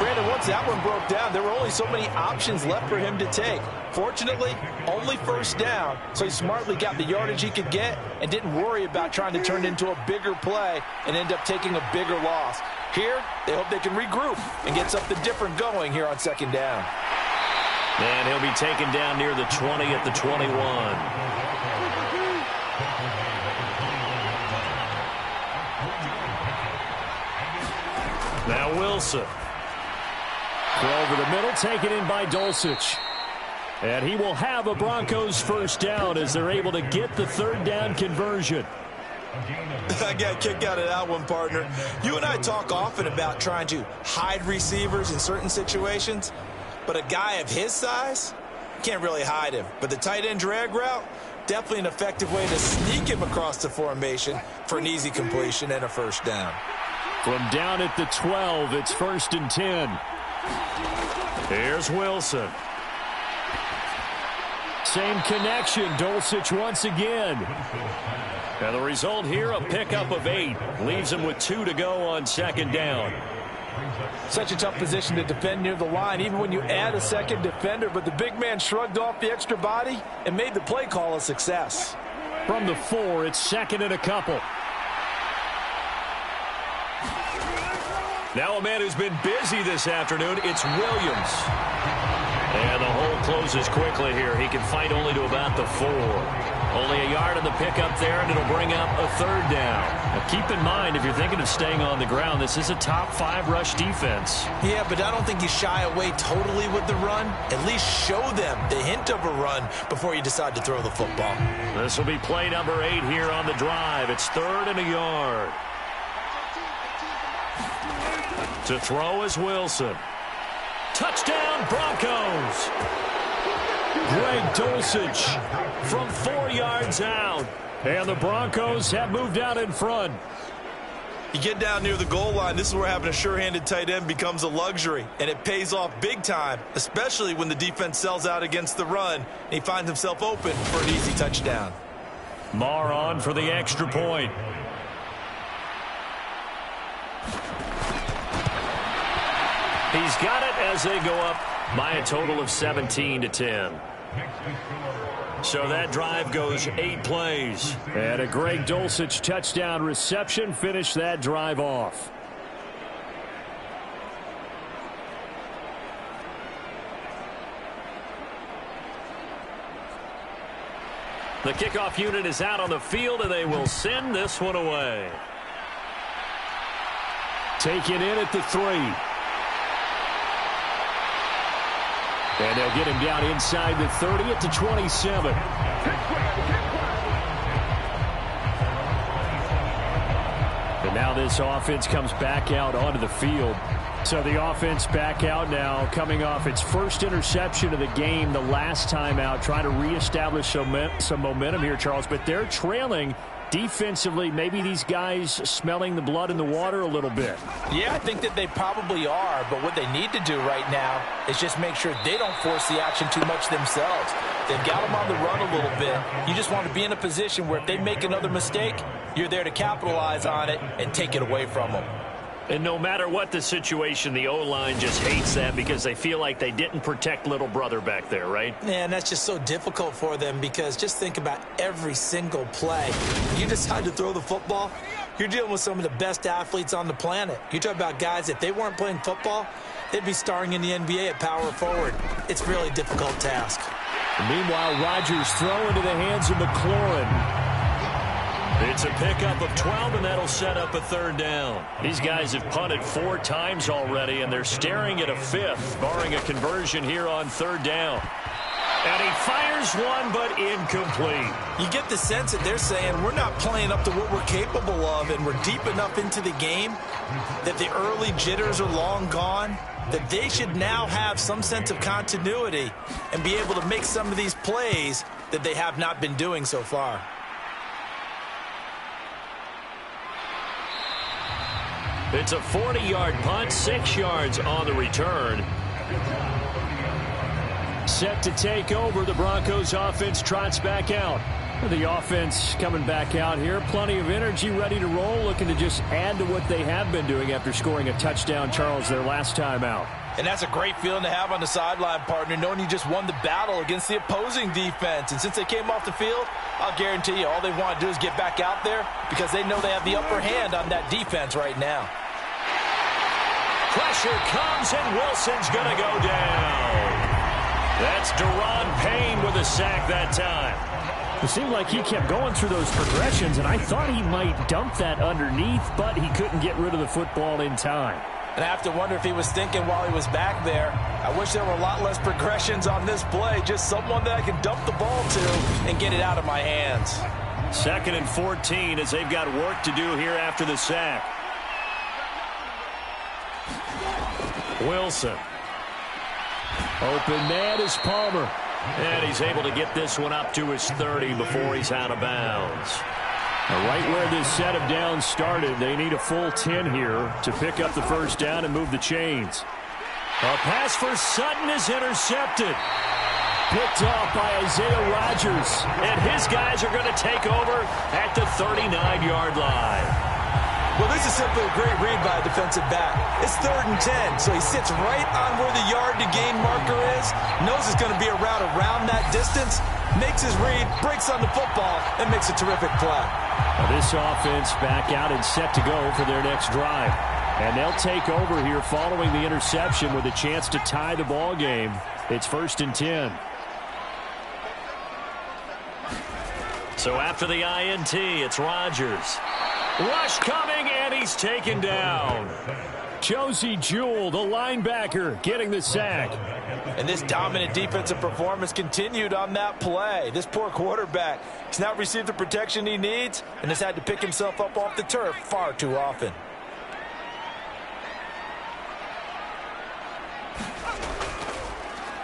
Brandon, once that one broke down, there were only so many options left for him to take. Fortunately, only first down, so he smartly got the yardage he could get and didn't worry about trying to turn it into a bigger play and end up taking a bigger loss. Here, they hope they can regroup and get something different going here on second down. And he'll be taken down near the 20 at the 21. Now Wilson. Throw over the middle, taken in by Dulcich. And he will have a Broncos first down as they're able to get the third down conversion. I got a kick out of that one, partner. You and I talk often about trying to hide receivers in certain situations, but a guy of his size, can't really hide him. But the tight end drag route, definitely an effective way to sneak him across the formation for an easy completion and a first down. From down at the 12, it's 1st and 10. Here's Wilson. Same connection, Dulcich once again. And the result here, a pickup of 8. Leaves him with 2 to go on second down. Such a tough position to defend near the line, even when you add a second defender. But the big man shrugged off the extra body and made the play call a success. From the 4, it's 2nd and a couple. Now a man who's been busy this afternoon, it's Williams. And the hole closes quickly here. He can fight only to about the 4. Only a yard on the pickup there, and it'll bring up a third down. Now keep in mind, if you're thinking of staying on the ground, this is a top 5 rush defense. Yeah, but I don't think you shy away totally with the run. At least show them the hint of a run before you decide to throw the football. This will be play number 8 here on the drive. It's 3rd and a yard. To throw is Wilson. Touchdown, Broncos! Greg Dulcich from 4 yards out. And the Broncos have moved out in front. You get down near the goal line, this is where having a sure-handed tight end becomes a luxury. And it pays off big time, especially when the defense sells out against the run. And he finds himself open for an easy touchdown. Marr on for the extra point. He's got it as they go up by a total of 17 to 10. So that drive goes 8 plays. And a Greg Dulcich touchdown reception finished that drive off. The kickoff unit is out on the field, and they will send this one away. Taken in at the 3. And they'll get him down inside the 30 at the 27. And now this offense comes back out onto the field. So the offense back out now, coming off its first interception of the game the last time out, trying to reestablish some momentum here, Charles. But they're trailing defensively. Maybe these guys smelling the blood in the water a little bit. Yeah, I think that they probably are, but what they need to do right now is just make sure they don't force the action too much themselves. They've got them on the run a little bit. You just want to be in a position where if they make another mistake, you're there to capitalize on it and take it away from them. And no matter what the situation, the O-line just hates that because they feel like they didn't protect little brother back there, right? Yeah, and that's just so difficult for them because just think about every single play. You decide to throw the football, You're dealing with some of the best athletes on the planet. You talk about guys, if they weren't playing football, they'd be starring in the NBA at power forward. It's a really difficult task. Meanwhile, Rodgers throw into the hands of McLaurin. It's a pickup of 12, and that'll set up a third down. These guys have punted 4 times already, and they're staring at a 5th, barring a conversion here on third down. And he fires one, but incomplete. You get the sense that they're saying we're not playing up to what we're capable of, and we're deep enough into the game that the early jitters are long gone, that they should now have some sense of continuity and be able to make some of these plays that they have not been doing so far. It's a 40-yard punt, 6 yards on the return. Set to take over, the Broncos offense trots back out. The offense coming back out here, plenty of energy, ready to roll, looking to just add to what they have been doing after scoring a touchdown, Charles, their last time out. And that's a great feeling to have on the sideline, partner, knowing you just won the battle against the opposing defense. And since they came off the field, I'll guarantee you all they want to do is get back out there because they know they have the upper hand on that defense right now. Pressure comes, and Wilson's going to go down. That's Daron Payne with a sack that time. It seemed like he kept going through those progressions, and I thought he might dump that underneath, but he couldn't get rid of the football in time. And I have to wonder if he was thinking while he was back there, I wish there were a lot less progressions on this play, just someone that I can dump the ball to and get it out of my hands. 2nd and 14 as they've got work to do here after the sack. Wilson. Open man is Palmer. And he's able to get this one up to his 30 before he's out of bounds. Now, right where this set of downs started, they need a full 10 here to pick up the first down and move the chains. A pass for Sutton is intercepted. Picked off by Isaiah Rodgers. And his guys are going to take over at the 39-yard line. Well, this is simply a great read by a defensive back. It's 3rd and 10, so he sits right on where the yard-to-gain marker is, knows it's going to be a route around that distance, makes his read, breaks on the football, and makes a terrific play. Now this offense back out and set to go for their next drive. And they'll take over here following the interception with a chance to tie the ball game. It's 1st and 10. So after the INT, it's Rodgers. Rush coming, and he's taken down. Josie Jewell, the linebacker, getting the sack. And this dominant defensive performance continued on that play. This poor quarterback has not received the protection he needs and has had to pick himself up off the turf far too often.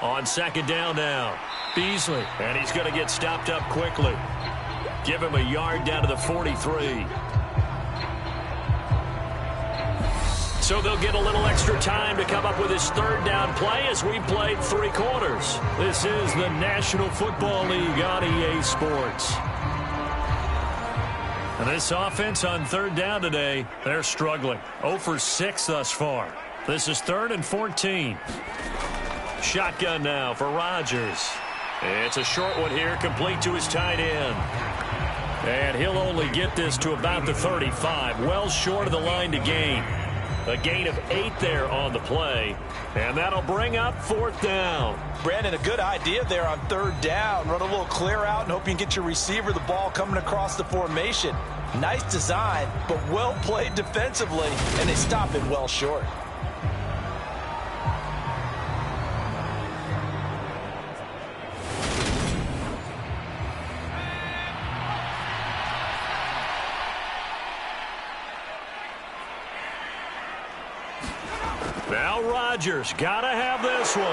On 2nd down now, Beasley. And he's going to get stopped up quickly. Give him a yard down to the 43. So they'll get a little extra time to come up with his 3rd down play as we played 3 quarters. This is the National Football League on EA Sports. And this offense on 3rd down today, they're struggling. 0 for 6 thus far. This is 3rd and 14. Shotgun now for Rodgers. It's a short one here, complete to his tight end. And he'll only get this to about the 35, well short of the line to gain. A gain of 8 there on the play, and that'll bring up 4th down. Brandon, a good idea there on 3rd down. Run a little clear out and hope you can get your receiver the ball coming across the formation. Nice design, but well played defensively, and they stop it well short. Now Rodgers got to have this one.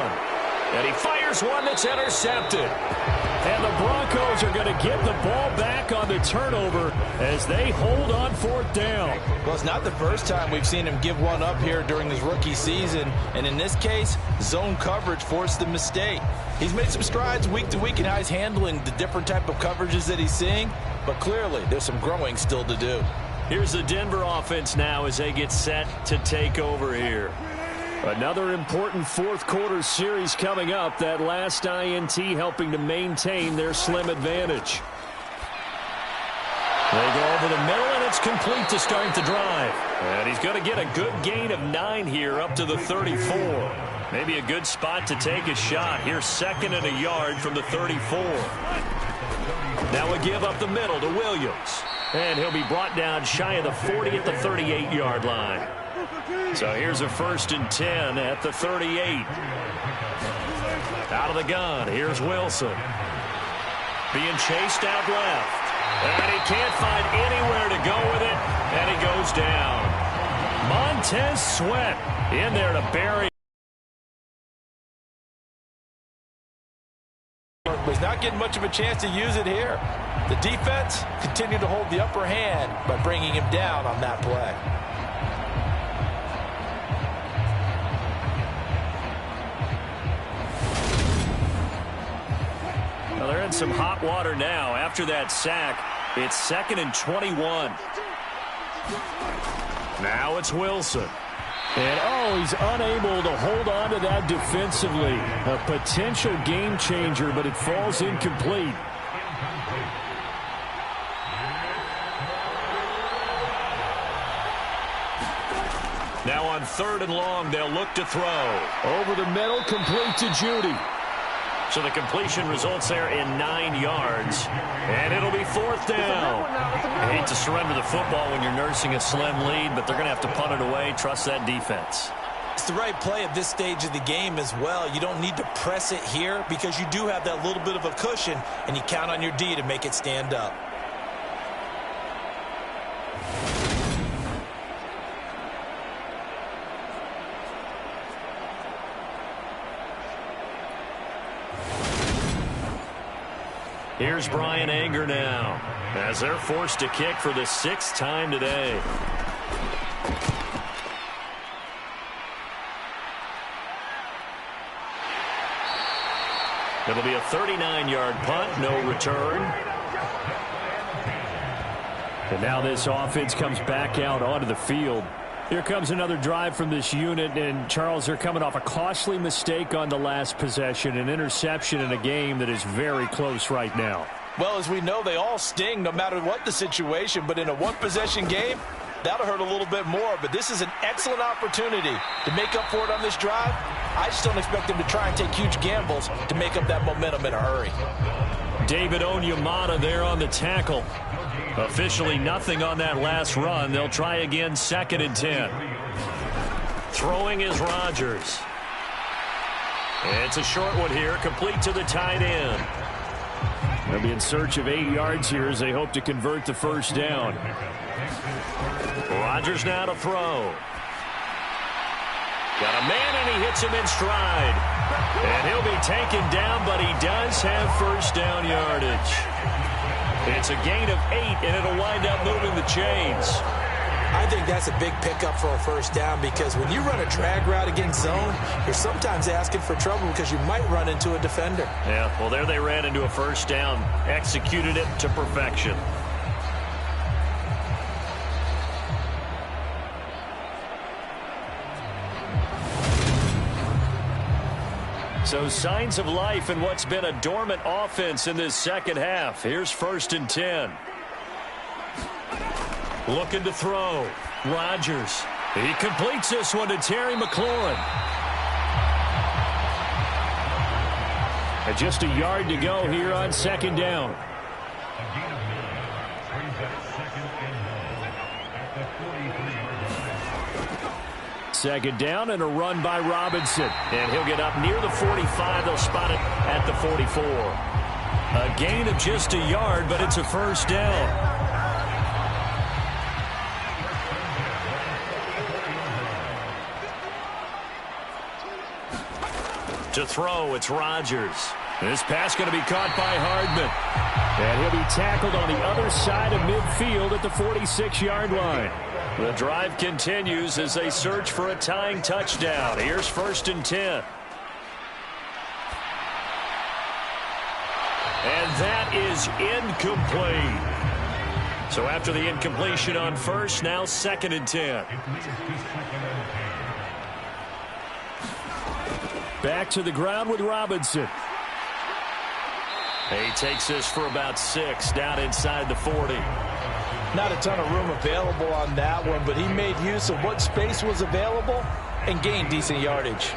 And he fires one that's intercepted. And the Broncos are going to get the ball back on the turnover as they hold on 4th down. Well, it's not the first time we've seen him give one up here during his rookie season. And in this case, zone coverage forced the mistake. He's made some strides week to week in how he's handling the different type of coverages that he's seeing. But clearly, there's some growing still to do. Here's the Denver offense now as they get set to take over here. Another important 4th quarter series coming up. That last INT helping to maintain their slim advantage. They go over the middle, and it's complete to start the drive. And he's going to get a good gain of 9 here up to the 34. Maybe a good spot to take a shot. Here's 2nd and a yard from the 34. Now a give up the middle to Williams. And he'll be brought down shy of the 40 at the 38-yard line. So here's a 1st and 10 at the 38. Out of the gun, here's Wilson. Being chased out left. And he can't find anywhere to go with it. And he goes down. Montez Sweat in there to bury. He's not getting much of a chance to use it here. The defense continued to hold the upper hand by bringing him down on that play. Well, they're in some hot water now. After that sack, it's 2nd and 21. Now it's Wilson. And, he's unable to hold on to that defensively. A potential game changer, but it falls incomplete. Now on 3rd and long, they'll look to throw. Over the middle, complete to Judy. So the completion results there in 9 yards. And it'll be 4th down. I hate to surrender the football when you're nursing a slim lead, but they're going to have to punt it away. Trust that defense. It's the right play at this stage of the game as well. You don't need to press it here because you do have that little bit of a cushion, and you count on your D to make it stand up. Here's Brian Anger now as they're forced to kick for the 6th time today. It'll be a 39-yard punt, no return. And now this offense comes back out onto the field. Here comes another drive from this unit, and Charles, they're coming off a costly mistake on the last possession, an interception in a game that is very close right now. Well, as we know, they all sting no matter what the situation, but in a one-possession game, that'll hurt a little bit more. But this is an excellent opportunity to make up for it on this drive. I just don't expect them to try and take huge gambles to make up that momentum in a hurry. David Onyemata there on the tackle. Officially nothing on that last run. They'll try again, 2nd and 10. Throwing is Rodgers. It's a short one here, complete to the tight end. They'll be in search of 8 yards here as they hope to convert the 1st down. Rodgers now to throw. Got a man, and he hits him in stride. And he'll be taken down, but he does have 1st down yardage. It's a gain of 8, and it'll wind up moving the chains. I think that's a big pickup for a 1st down because when you run a drag route against zone, you're sometimes asking for trouble because you might run into a defender. Yeah, well, there they ran into a 1st down, executed it to perfection. So signs of life in what's been a dormant offense in this 2nd half. Here's 1st and 10. Looking to throw. Rodgers. He completes this one to Terry McLaurin. And just a yard to go here on 2nd down. Second down and a run by Robinson. And he'll get up near the 45. They'll spot it at the 44. A gain of just a yard, but it's a 1st down. To throw, it's Rodgers. This pass going to be caught by Hardman. And he'll be tackled on the other side of midfield at the 46-yard line. The drive continues as they search for a tying touchdown. Here's 1st and 10. And that is incomplete. So after the incompletion on 1st, now 2nd and 10. Back to the ground with Robinson. He takes this for about 6 down inside the 40. Not a ton of room available on that one, but he made use of what space was available and gained decent yardage.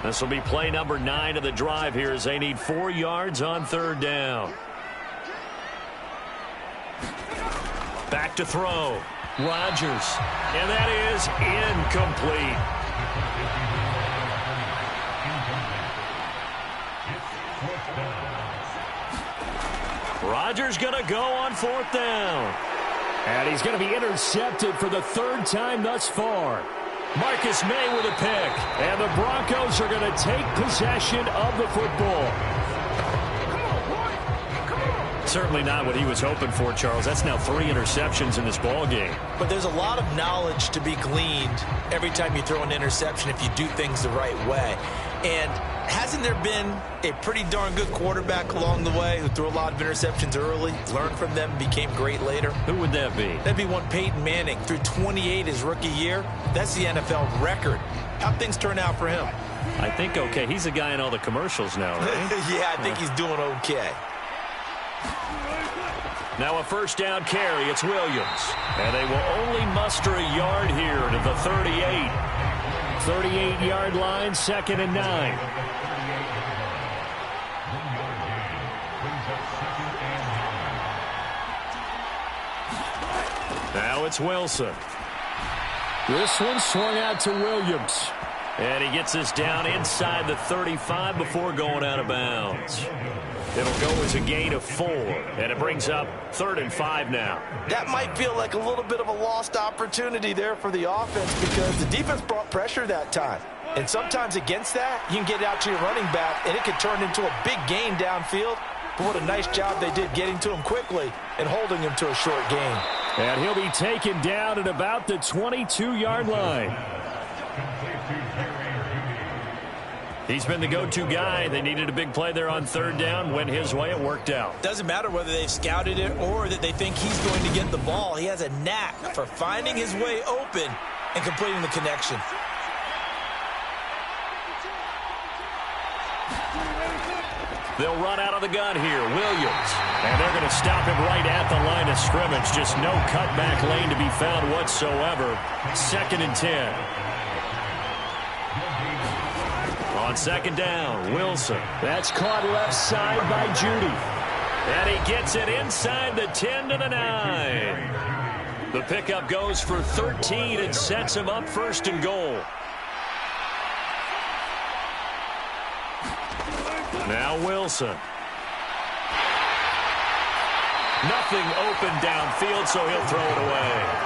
This will be play number 9 of the drive here as they need 4 yards on 3rd down. Back to throw. Rodgers. And that is incomplete. Rodgers going to go on 4th down. And he's going to be intercepted for the 3rd time thus far. Marcus May with a pick. And the Broncos are going to take possession of the football. Certainly not what he was hoping for, Charles. That's now 3 interceptions in this ball game. But there's a lot of knowledge to be gleaned every time you throw an interception if you do things the right way. And hasn't there been a pretty darn good quarterback along the way who threw a lot of interceptions early, learned from them, became great later? Who would that be? That'd be one Peyton Manning. Threw 28 his rookie year. That's the NFL record. How'd things turn out for him? I think okay. He's the guy in all the commercials now, right? Yeah, I think he's doing okay. Now a 1st down carry. It's Williams. And they will only muster a yard here to the 38. 38-yard line, 2nd and 9. Now it's Wilson. This one swung out to Williams. And he gets this down inside the 35 before going out of bounds. It'll go as a gain of 4, and it brings up 3rd and 5 now. That might feel like a little bit of a lost opportunity there for the offense because the defense brought pressure that time. And sometimes against that, you can get out to your running back, and it could turn into a big gain downfield. But what a nice job they did getting to him quickly and holding him to a short gain. And he'll be taken down at about the 22-yard line. He's been the go-to guy. They needed a big play there on 3rd down. Went his way. It worked out. Doesn't matter whether they've scouted it or that they think he's going to get the ball. He has a knack for finding his way open and completing the connection. They'll run out of the gun here. Williams. And they're going to stop him right at the line of scrimmage. Just no cutback lane to be found whatsoever. 2nd and 10. On 2nd down, Wilson. That's caught left side by Judy. And he gets it inside the 10 to the 9. The pickup goes for 13 and sets him up 1st and goal. Now Wilson. Nothing open downfield, so he'll throw it away.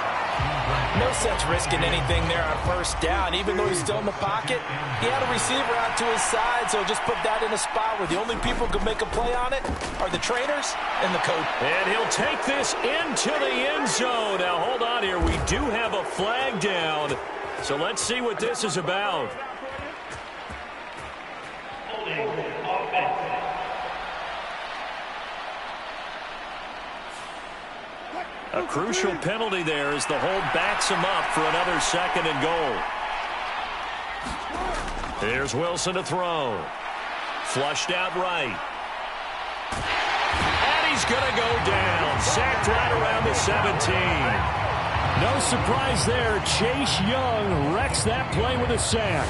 No sense risking anything there on 1st down. Even though he's still in the pocket, he had a receiver out to his side, so just put that in a spot where the only people who can make a play on it are the trainers and the coach. And he'll take this into the end zone. Now, hold on here. We do have a flag down, so let's see what this is about. A crucial penalty there as the hold backs him up for another 2nd and goal. Here's Wilson to throw. Flushed out right. And he's going to go down. Sacked right around the 17. No surprise there. Chase Young wrecks that play with a sack.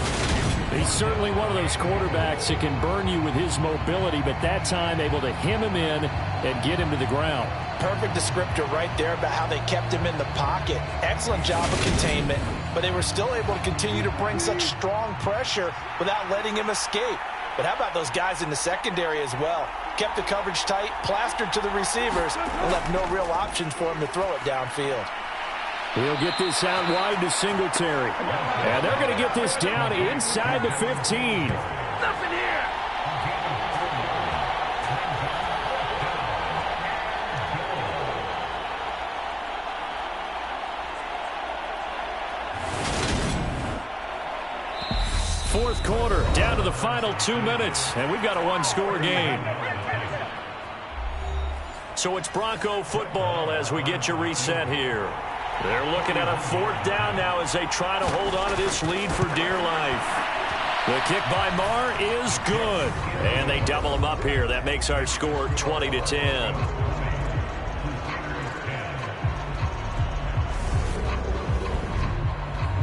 He's certainly one of those quarterbacks that can burn you with his mobility, but that time able to hem him in and get him to the ground. Perfect descriptor right there about how they kept him in the pocket. Excellent job of containment, but they were still able to continue to bring such strong pressure without letting him escape. But how about those guys in the secondary as well? Kept the coverage tight, plastered to the receivers, and left no real options for him to throw it downfield. He'll get this out wide to Singletary. And they're going to get this down inside the 15. Nothing here. Fourth quarter, down to the final 2 minutes, and we've got a one-score game. So it's Bronco football as we get you reset here. They're looking at a 4th down now as they try to hold on to this lead for dear life. The kick by Marr is good. And they double him up here. That makes our score 20-10.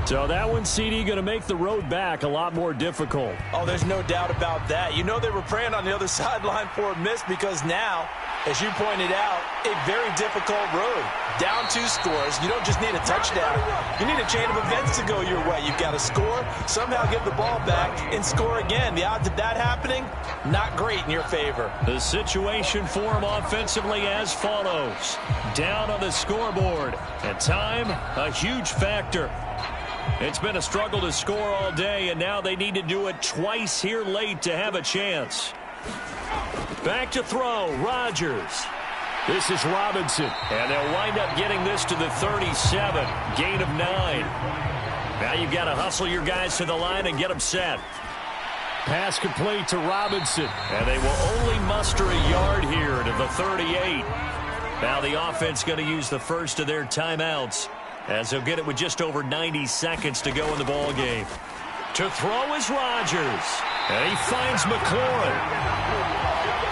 So that one, CD, going to make the road back a lot more difficult. Oh, there's no doubt about that. You know they were praying on the other sideline for a miss because now, as you pointed out, a very difficult road. Down 2 scores. You don't just need a touchdown. You need a chain of events to go your way. You've got to score, somehow get the ball back, and score again. The odds of that happening, not great in your favor. The situation for them offensively as follows. Down on the scoreboard. And time, a huge factor. It's been a struggle to score all day, and now they need to do it twice here late to have a chance. Back to throw, Rodgers. This is Robinson, and they'll wind up getting this to the 37, gain of 9. Now you've got to hustle your guys to the line and get them set. Pass complete to Robinson. And they will only muster a yard here to the 38. Now the offense going to use the first of their timeouts, as they'll get it with just over 90 seconds to go in the ball game. To throw is Rodgers. And he finds McLaurin.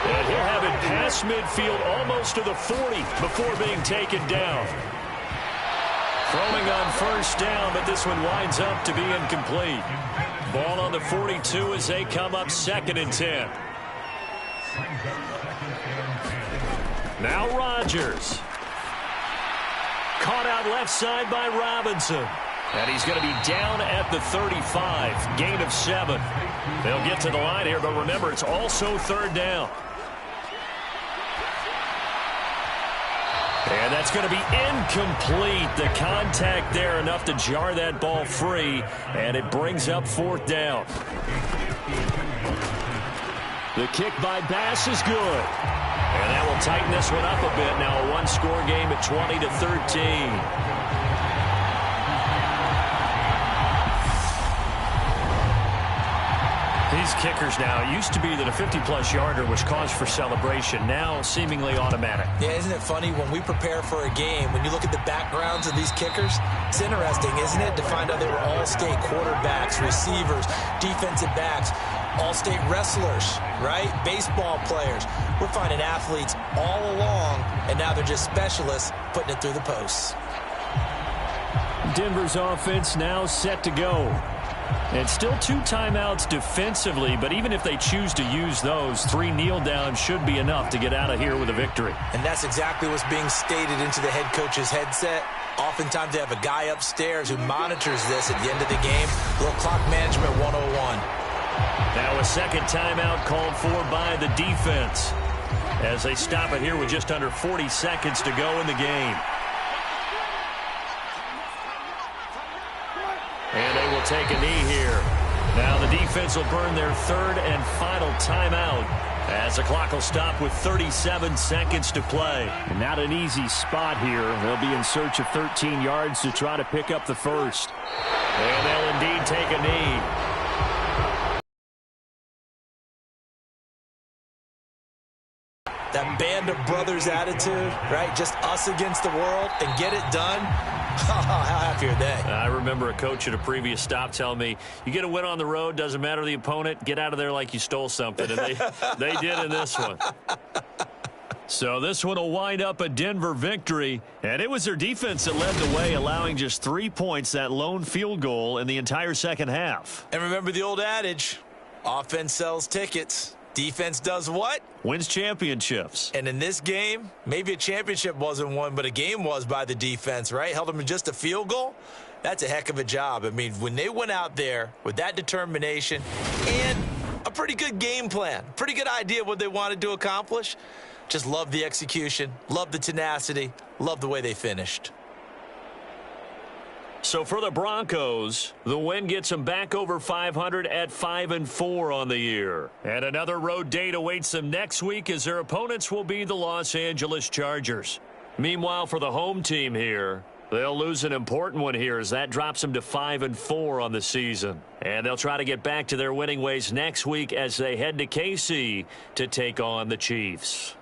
And he'll have it past midfield almost to the 40 before being taken down. Throwing on first down, but this one winds up to be incomplete. Ball on the 42 as they come up 2nd and 10. Now Rodgers. Caught out left side by Robinson. And he's going to be down at the 35. Gain of 7. They'll get to the line here, but remember, it's also 3rd down. And that's going to be incomplete. The contact there enough to jar that ball free, and it brings up 4th down. The kick by Bass is good. And that will tighten this one up a bit. Now a 1-score game at 20-13. These kickers now, it used to be that a 50-plus yarder was cause for celebration. Now seemingly automatic. Yeah, isn't it funny when we prepare for a game, when you look at the backgrounds of these kickers, it's interesting, isn't it, to find out they were all-state quarterbacks, receivers, defensive backs, all-state wrestlers, right? Baseball players. We're finding athletes all along, and now they're just specialists putting it through the posts. Denver's offense now set to go. And still 2 timeouts defensively, but even if they choose to use those, 3 kneel downs should be enough to get out of here with a victory. And that's exactly what's being stated into the head coach's headset. Oftentimes they have a guy upstairs who monitors this at the end of the game. A little clock management 101. Now a 2nd timeout called for by the defense, as they stop it here with just under 40 seconds to go in the game. And they will take a knee here. Now the defense will burn their 3rd and final timeout, as the clock will stop with 37 seconds to play. And not an easy spot here. They'll be in search of 13 yards to try to pick up the first. And they'll indeed take a knee. That band of brothers attitude, right? Just us against the world and get it done. How happy are they? I remember a coach at a previous stop telling me, you get a win on the road, doesn't matter the opponent, get out of there like you stole something. And they did in this one. So this one will wind up a Denver victory. And it was their defense that led the way, allowing just 3 points, that lone field goal in the entire second half. And remember the old adage, offense sells tickets. Defense does what? Wins championships. And in this game, maybe a championship wasn't won, but a game was by the defense, right? Held them to just a field goal. That's a heck of a job. I mean, when they went out there with that determination and a pretty good game plan, pretty good idea of what they wanted to accomplish, just love the execution, love the tenacity, love the way they finished. So for the Broncos, the win gets them back over 500 at 5-4 on the year. And another road date awaits them next week, as their opponents will be the Los Angeles Chargers. Meanwhile, for the home team here, they'll lose an important one here, as that drops them to 5-4 on the season. And they'll try to get back to their winning ways next week as they head to KC to take on the Chiefs.